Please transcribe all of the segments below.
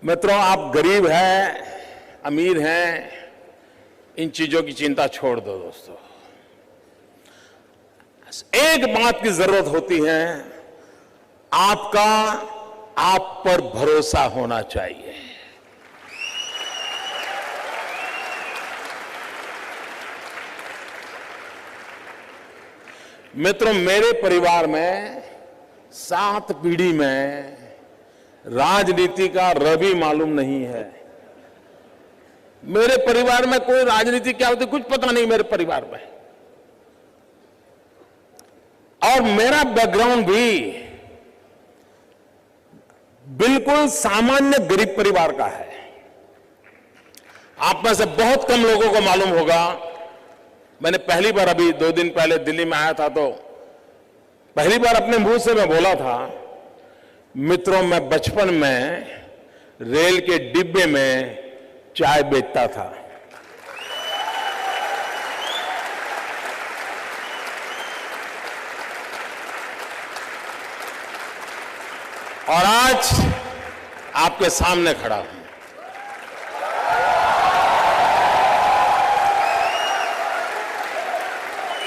मित्रों, आप गरीब हैं, अमीर हैं, इन चीजों की चिंता छोड़ दो दोस्तों। एक बात की जरूरत होती है, आपका आप पर भरोसा होना चाहिए। मित्रों, मेरे परिवार में 7 पीढ़ी में राजनीति का रवि मालूम नहीं है। मेरे परिवार में कोई राजनीति क्या होती कुछ पता नहीं मेरे परिवार में। और मेरा बैकग्राउंड भी बिल्कुल सामान्य गरीब परिवार का है। आप में से बहुत कम लोगों को मालूम होगा, मैंने पहली बार अभी 2 दिन पहले दिल्ली में आया था तो पहली बार अपने मुंह से मैं बोला था, मित्रों, मैं बचपन में रेल के डिब्बे में चाय बेचता था। और आज आपके सामने खड़ा हूं।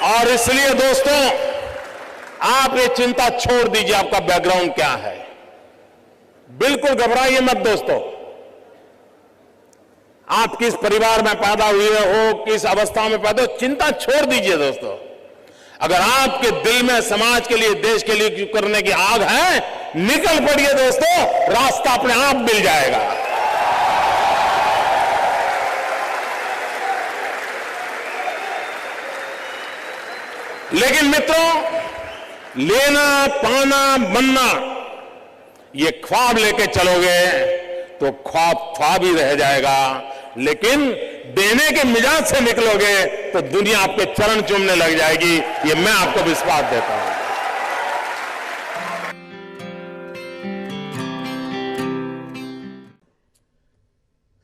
और इसलिए दोस्तों, आप ये चिंता छोड़ दीजिए आपका बैकग्राउंड क्या है। बिल्कुल घबराइए मत दोस्तों। आप किस परिवार में पैदा हुए हो, किस अवस्था में पैदा हो, चिंता छोड़ दीजिए दोस्तों। अगर आपके दिल में समाज के लिए, देश के लिए करने की आग है, निकल पड़िए दोस्तों, रास्ता अपने आप मिल जाएगा। लेकिन मित्रों, लेना, पाना, बनना, ये ख्वाब लेके चलोगे तो ख्वाब ख्वाब ही रह जाएगा। लेकिन देने के मिजाज से निकलोगे तो दुनिया आपके चरण चूमने लग जाएगी। ये मैं आपको विश्वास देता हूं।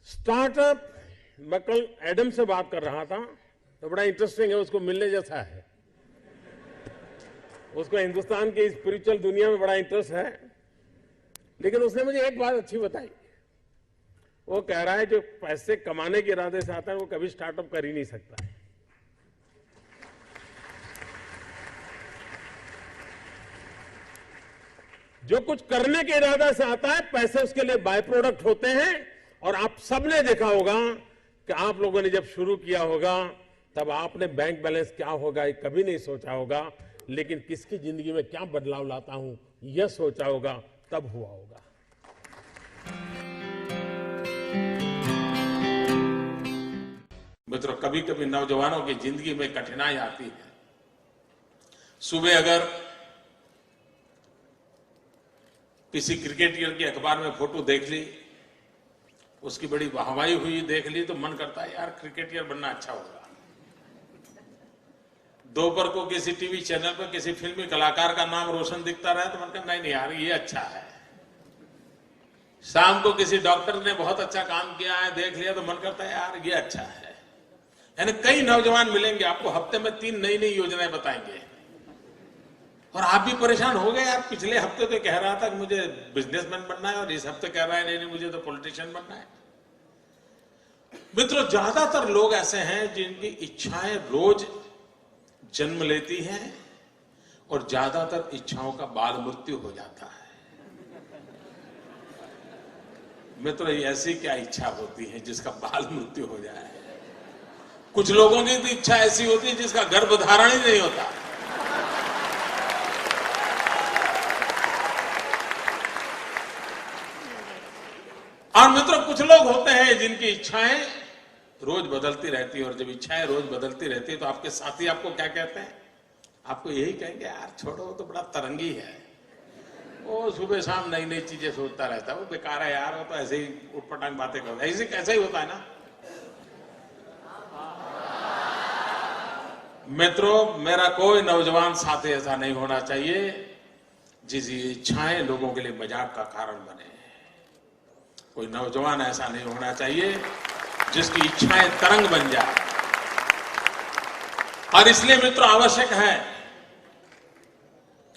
स्टार्टअप, मैं कल एडम से बात कर रहा था तो बड़ा इंटरेस्टिंग है, उसको मिलने जैसा है। उसको हिंदुस्तान की स्पिरिचुअल दुनिया में बड़ा इंटरेस्ट है। लेकिन उसने मुझे एक बात अच्छी बताई। वो कह रहा है जो पैसे कमाने के इरादे से आता है वो कभी स्टार्टअप कर ही नहीं सकता है। जो कुछ करने के इरादे से आता है, पैसे उसके लिए बाय प्रोडक्ट होते हैं। और आप सबने देखा होगा कि आप लोगों ने जब शुरू किया होगा तब आपने बैंक बैलेंस क्या होगा ये कभी नहीं सोचा होगा। लेकिन किसकी जिंदगी में क्या बदलाव लाता हूं यह सोचा होगा, तब हुआ होगा। मित्रों, कभी कभी नौजवानों की जिंदगी में कठिनाई आती है। सुबह अगर किसी क्रिकेटर की अखबार में फोटो देख ली, उसकी बड़ी वाहवाही हुई देख ली, तो मन करता है यार क्रिकेटर बनना अच्छा होगा। दोपहर को किसी टीवी चैनल पर किसी फिल्मी कलाकार का नाम रोशन दिखता रहा तो मन करता नहीं यार ये अच्छा है। शाम को किसी डॉक्टर ने बहुत अच्छा काम किया है देख लिया तो मन करता है यार ये अच्छा है। यानी कई नौजवान मिलेंगे आपको, हफ्ते में 3 नई नई योजनाएं बताएंगे और आप भी परेशान हो गए। यार पिछले हफ्ते तो कह रहा था कि मुझे बिजनेसमैन बनना है और इस हफ्ते कह रहा है नहीं मुझे तो पॉलिटिशियन बनना है। मित्रों, ज्यादातर लोग ऐसे हैं जिनकी इच्छाएं रोज जन्म लेती हैं और ज्यादातर इच्छाओं का बाल मृत्यु हो जाता है। मित्रों, ऐसी क्या इच्छा होती है जिसका बाल मृत्यु हो जाए? कुछ लोगों की तो इच्छा ऐसी होती है जिसका गर्भधारण ही नहीं होता। और मित्रों, कुछ लोग होते हैं जिनकी इच्छाएं रोज बदलती रहती है। और जब इच्छाएं रोज बदलती रहती है तो आपके साथी आपको क्या कहते हैं? आपको यही कहेंगे यार छोड़ो, वो तो बड़ा तरंगी है, वो सुबह शाम नई नई चीजें सोचता रहता है, वो बेकार है यार, वो तो ऐसे ही उटपटांग बातें करता है। ऐसे कैसा ही होता है ना। मित्रों, मेरा कोई नौजवान साथी ऐसा नहीं होना चाहिए जिसकी इच्छाएं लोगों के लिए मजाक का कारण बने। कोई नौजवान ऐसा नहीं होना चाहिए जिसकी इच्छाएं तरंग बन जाए। और इसलिए मित्रों, आवश्यक है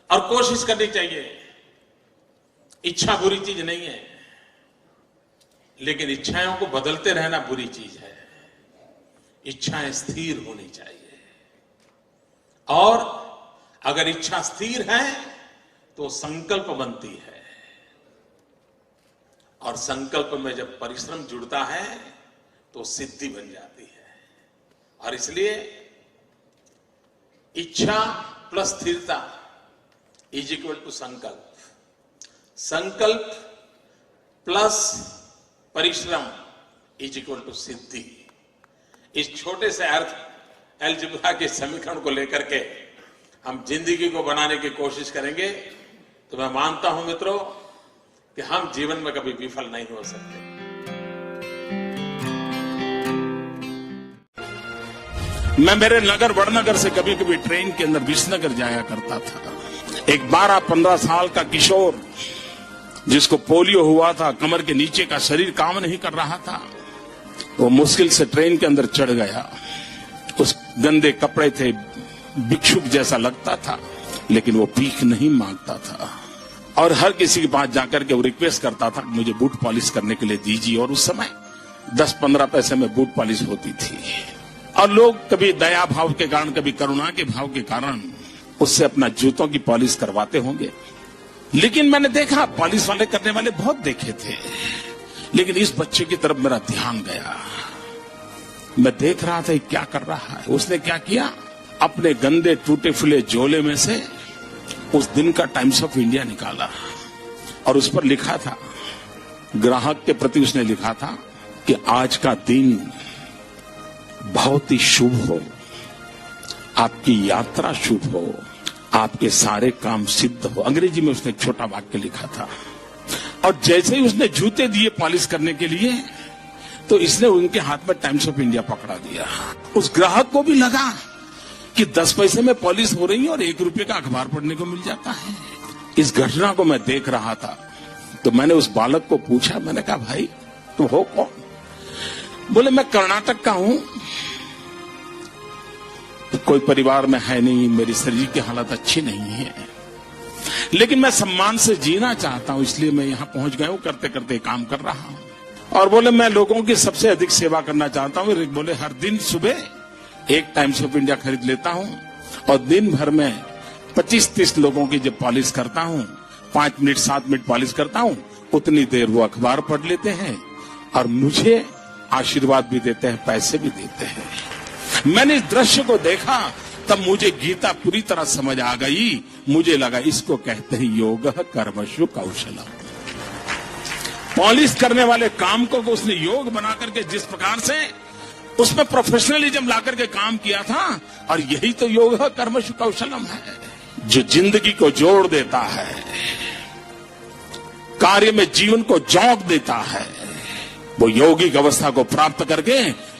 और कोशिश करनी चाहिए। इच्छा बुरी चीज नहीं है। लेकिन इच्छाओं को बदलते रहना बुरी चीज है। इच्छाएं स्थिर होनी चाहिए, और अगर इच्छा स्थिर है तो संकल्प बनती है, और संकल्प में जब परिश्रम जुड़ता है तो सिद्धि बन जाती है। और इसलिए इच्छा प्लस स्थिरता इज इक्वल टू संकल्प, संकल्प प्लस परिश्रम इज इक्वल टू सिद्धि। इस छोटे से अर्थ अलजेब्रा के समीकरण को लेकर के हम जिंदगी को बनाने की कोशिश करेंगे तो मैं मानता हूं मित्रों कि हम जीवन में कभी विफल नहीं हो सकते। मैं मेरे नगर वड़नगर से कभी कभी ट्रेन के अंदर विसनगर जाया करता था। एक 12-15 साल का किशोर जिसको पोलियो हुआ था, कमर के नीचे का शरीर काम नहीं कर रहा था, वो मुश्किल से ट्रेन के अंदर चढ़ गया। उस गंदे कपड़े थे, भिक्षुक जैसा लगता था, लेकिन वो भीख नहीं मांगता था और हर किसी के पास जाकर के वो रिक्वेस्ट करता था मुझे बूट पॉलिश करने के लिए दीजिए। और उस समय 10-15 पैसे में बूट पॉलिश होती थी, और लोग कभी दया भाव के कारण, कभी करुणा के भाव के कारण उससे अपना जूतों की पॉलिश करवाते होंगे। लेकिन मैंने देखा, पॉलिश वाले करने वाले बहुत देखे थे, लेकिन इस बच्चे की तरफ मेरा ध्यान गया। मैं देख रहा था क्या कर रहा है। उसने क्या किया, अपने गंदे टूटे फूले झोले में से उस दिन का टाइम्स ऑफ इंडिया निकाला और उस पर लिखा था, ग्राहक के प्रति उसने लिखा था कि आज का दिन बहुत ही शुभ हो, आपकी यात्रा शुभ हो, आपके सारे काम सिद्ध हो। अंग्रेजी में उसने एक छोटा वाक्य लिखा था। और जैसे ही उसने जूते दिए पॉलिश करने के लिए, तो इसने उनके हाथ में टाइम्स ऑफ इंडिया पकड़ा दिया। उस ग्राहक को भी लगा कि 10 पैसे में पॉलिश हो रही है और 1 रुपये का अखबार पढ़ने को मिल जाता है। इस घटना को मैं देख रहा था तो मैंने उस बालक को पूछा, मैंने कहा भाई तुम हो कौन? बोले मैं कर्नाटक का हूं, कोई परिवार में है नहीं, मेरी शरीर की हालत अच्छी नहीं है, लेकिन मैं सम्मान से जीना चाहता हूं, इसलिए मैं यहां पहुंच गया हूं, करते करते काम कर रहा हूं। और बोले मैं लोगों की सबसे अधिक सेवा करना चाहता हूं। बोले हर दिन सुबह एक टाइम्स ऑफ इंडिया खरीद लेता हूं और दिन भर में 25-30 लोगों की जब पॉलिश करता हूं, 5 मिनट 7 मिनट पॉलिश करता हूं, उतनी देर वो अखबार पढ़ लेते हैं और मुझे आशीर्वाद भी देते हैं, पैसे भी देते हैं। मैंने इस दृश्य को देखा तब मुझे गीता पूरी तरह समझ आ गई। मुझे लगा इसको कहते हैं योग कर्मसु कौशलम। पॉलिश करने वाले काम को उसने योग बना करके जिस प्रकार से उसमें प्रोफेशनलिज्म ला करके काम किया था, और यही तो योग कर्मसु कौशलम है, जो जिंदगी को जोड़ देता है, कार्य में जीवन को जोक देता है। वो यौगिक अवस्था को प्राप्त करके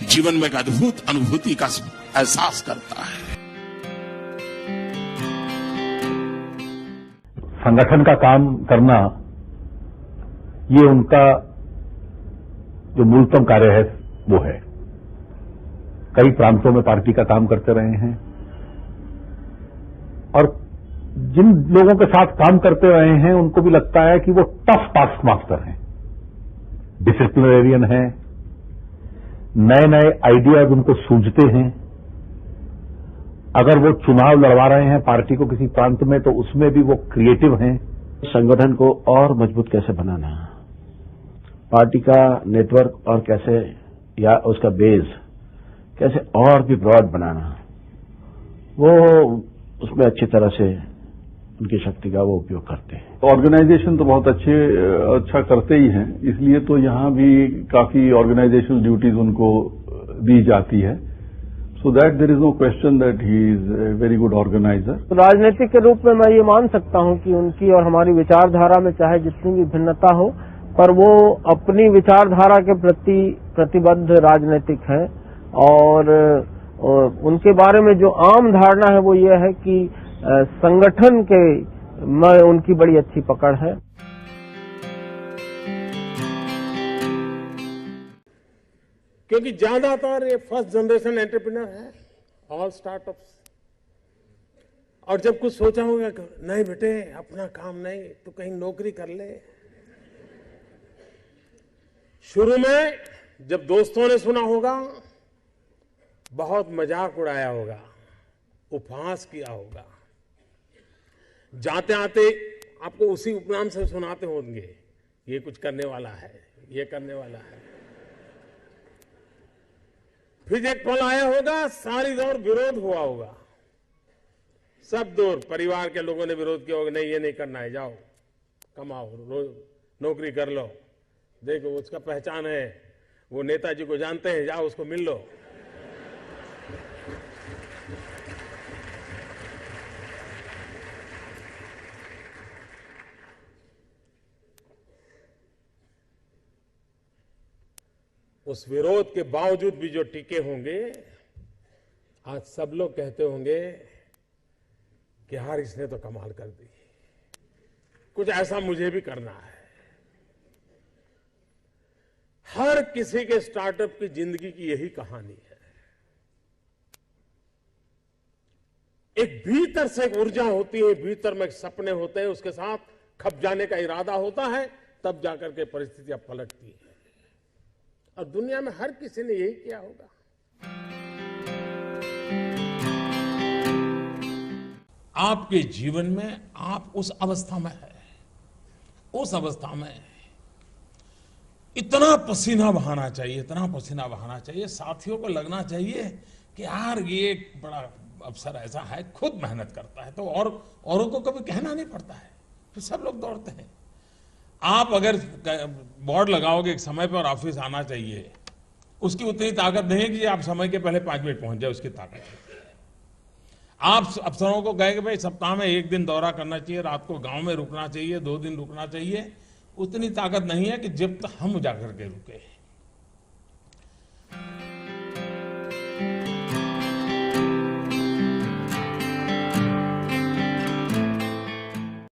जीवन में एक अद्भुत अनुभूति का एहसास करता है। संगठन का काम करना ये उनका जो मूलतम कार्य है वो है। कई प्रांतों में पार्टी का काम करते रहे हैं और जिन लोगों के साथ काम करते रहे हैं उनको भी लगता है कि वो टफ टास्क मास्टर हैं, डिसिप्लिनरियन हैं, नए नए आइडियाज उनको सूझते हैं। अगर वो चुनाव लड़वा रहे हैं पार्टी को किसी प्रांत में तो उसमें भी वो क्रिएटिव हैं। संगठन को और मजबूत कैसे बनाना, पार्टी का नेटवर्क और कैसे, या उसका बेस कैसे और भी ब्रॉड बनाना, वो उसमें अच्छी तरह से उनकी शक्ति का वो उपयोग करते हैं। ऑर्गेनाइजेशन तो बहुत अच्छा करते ही हैं, इसलिए तो यहाँ भी काफी ऑर्गेनाइजेशनल ड्यूटीज उनको दी जाती है। So that there is no question that he is a very good organiser. राजनीतिक के रूप में मैं ये मान सकता हूँ कि उनकी और हमारी विचारधारा में चाहे जितनी भी भिन्नता हो, पर वो अपनी विचारधारा के प्रति प्रतिबद्ध राजनीतिक हैं। और उनके बारे में जो आम धारणा है वो ये है कि संगठन के में उनकी बड़ी अच्छी पकड़ है। क्योंकि ज्यादातर ये फर्स्ट जनरेशन एंटरप्रेन्योर है, ऑल स्टार्टअप्स। और जब कुछ सोचा होगा, नहीं बेटे अपना काम नहीं तो कहीं नौकरी कर ले, शुरू में जब दोस्तों ने सुना होगा, बहुत मजाक उड़ाया होगा, उपहास किया होगा, जाते आते आपको उसी उपनाम से सुनाते होंगे, ये कुछ करने वाला है, ये करने वाला है। फिर एक पल आया होगा, सारी दौर विरोध हुआ होगा, सब दौर परिवार के लोगों ने विरोध किया होगा, नहीं ये नहीं करना है, जाओ कमाओ, नौकरी कर लो, देखो उसका पहचान है, वो नेताजी को जानते हैं, जाओ उसको मिल लो। उस विरोध के बावजूद भी जो टिके होंगे, आज सब लोग कहते होंगे कि यार इसने तो कमाल कर दी, कुछ ऐसा मुझे भी करना है। हर किसी के स्टार्टअप की जिंदगी की यही कहानी है। एक भीतर से एक ऊर्जा होती है, भीतर में एक सपने होते हैं, उसके साथ खप जाने का इरादा होता है, तब जाकर के परिस्थितियां पलटती है। और दुनिया में हर किसी ने यही किया होगा। आपके जीवन में आप उस अवस्था में है, उस अवस्था में इतना पसीना बहाना चाहिए, इतना पसीना बहाना चाहिए, साथियों को लगना चाहिए कि यार ये एक बड़ा अवसर ऐसा है, खुद मेहनत करता है तो और औरों को कभी कहना नहीं पड़ता है, तो सब लोग दौड़ते हैं। आप अगर बोर्ड लगाओगे एक समय पर ऑफिस आना चाहिए, उसकी उतनी ताकत नहीं है कि आप समय के पहले 5 मिनट पहुंच जाए, उसकी ताकत है। आप अफसरों को कहे कि भाई सप्ताह में 1 दिन दौरा करना चाहिए, रात को गांव में रुकना चाहिए, 2 दिन रुकना चाहिए, उतनी ताकत नहीं है कि जब तक हम जाकर के रुके।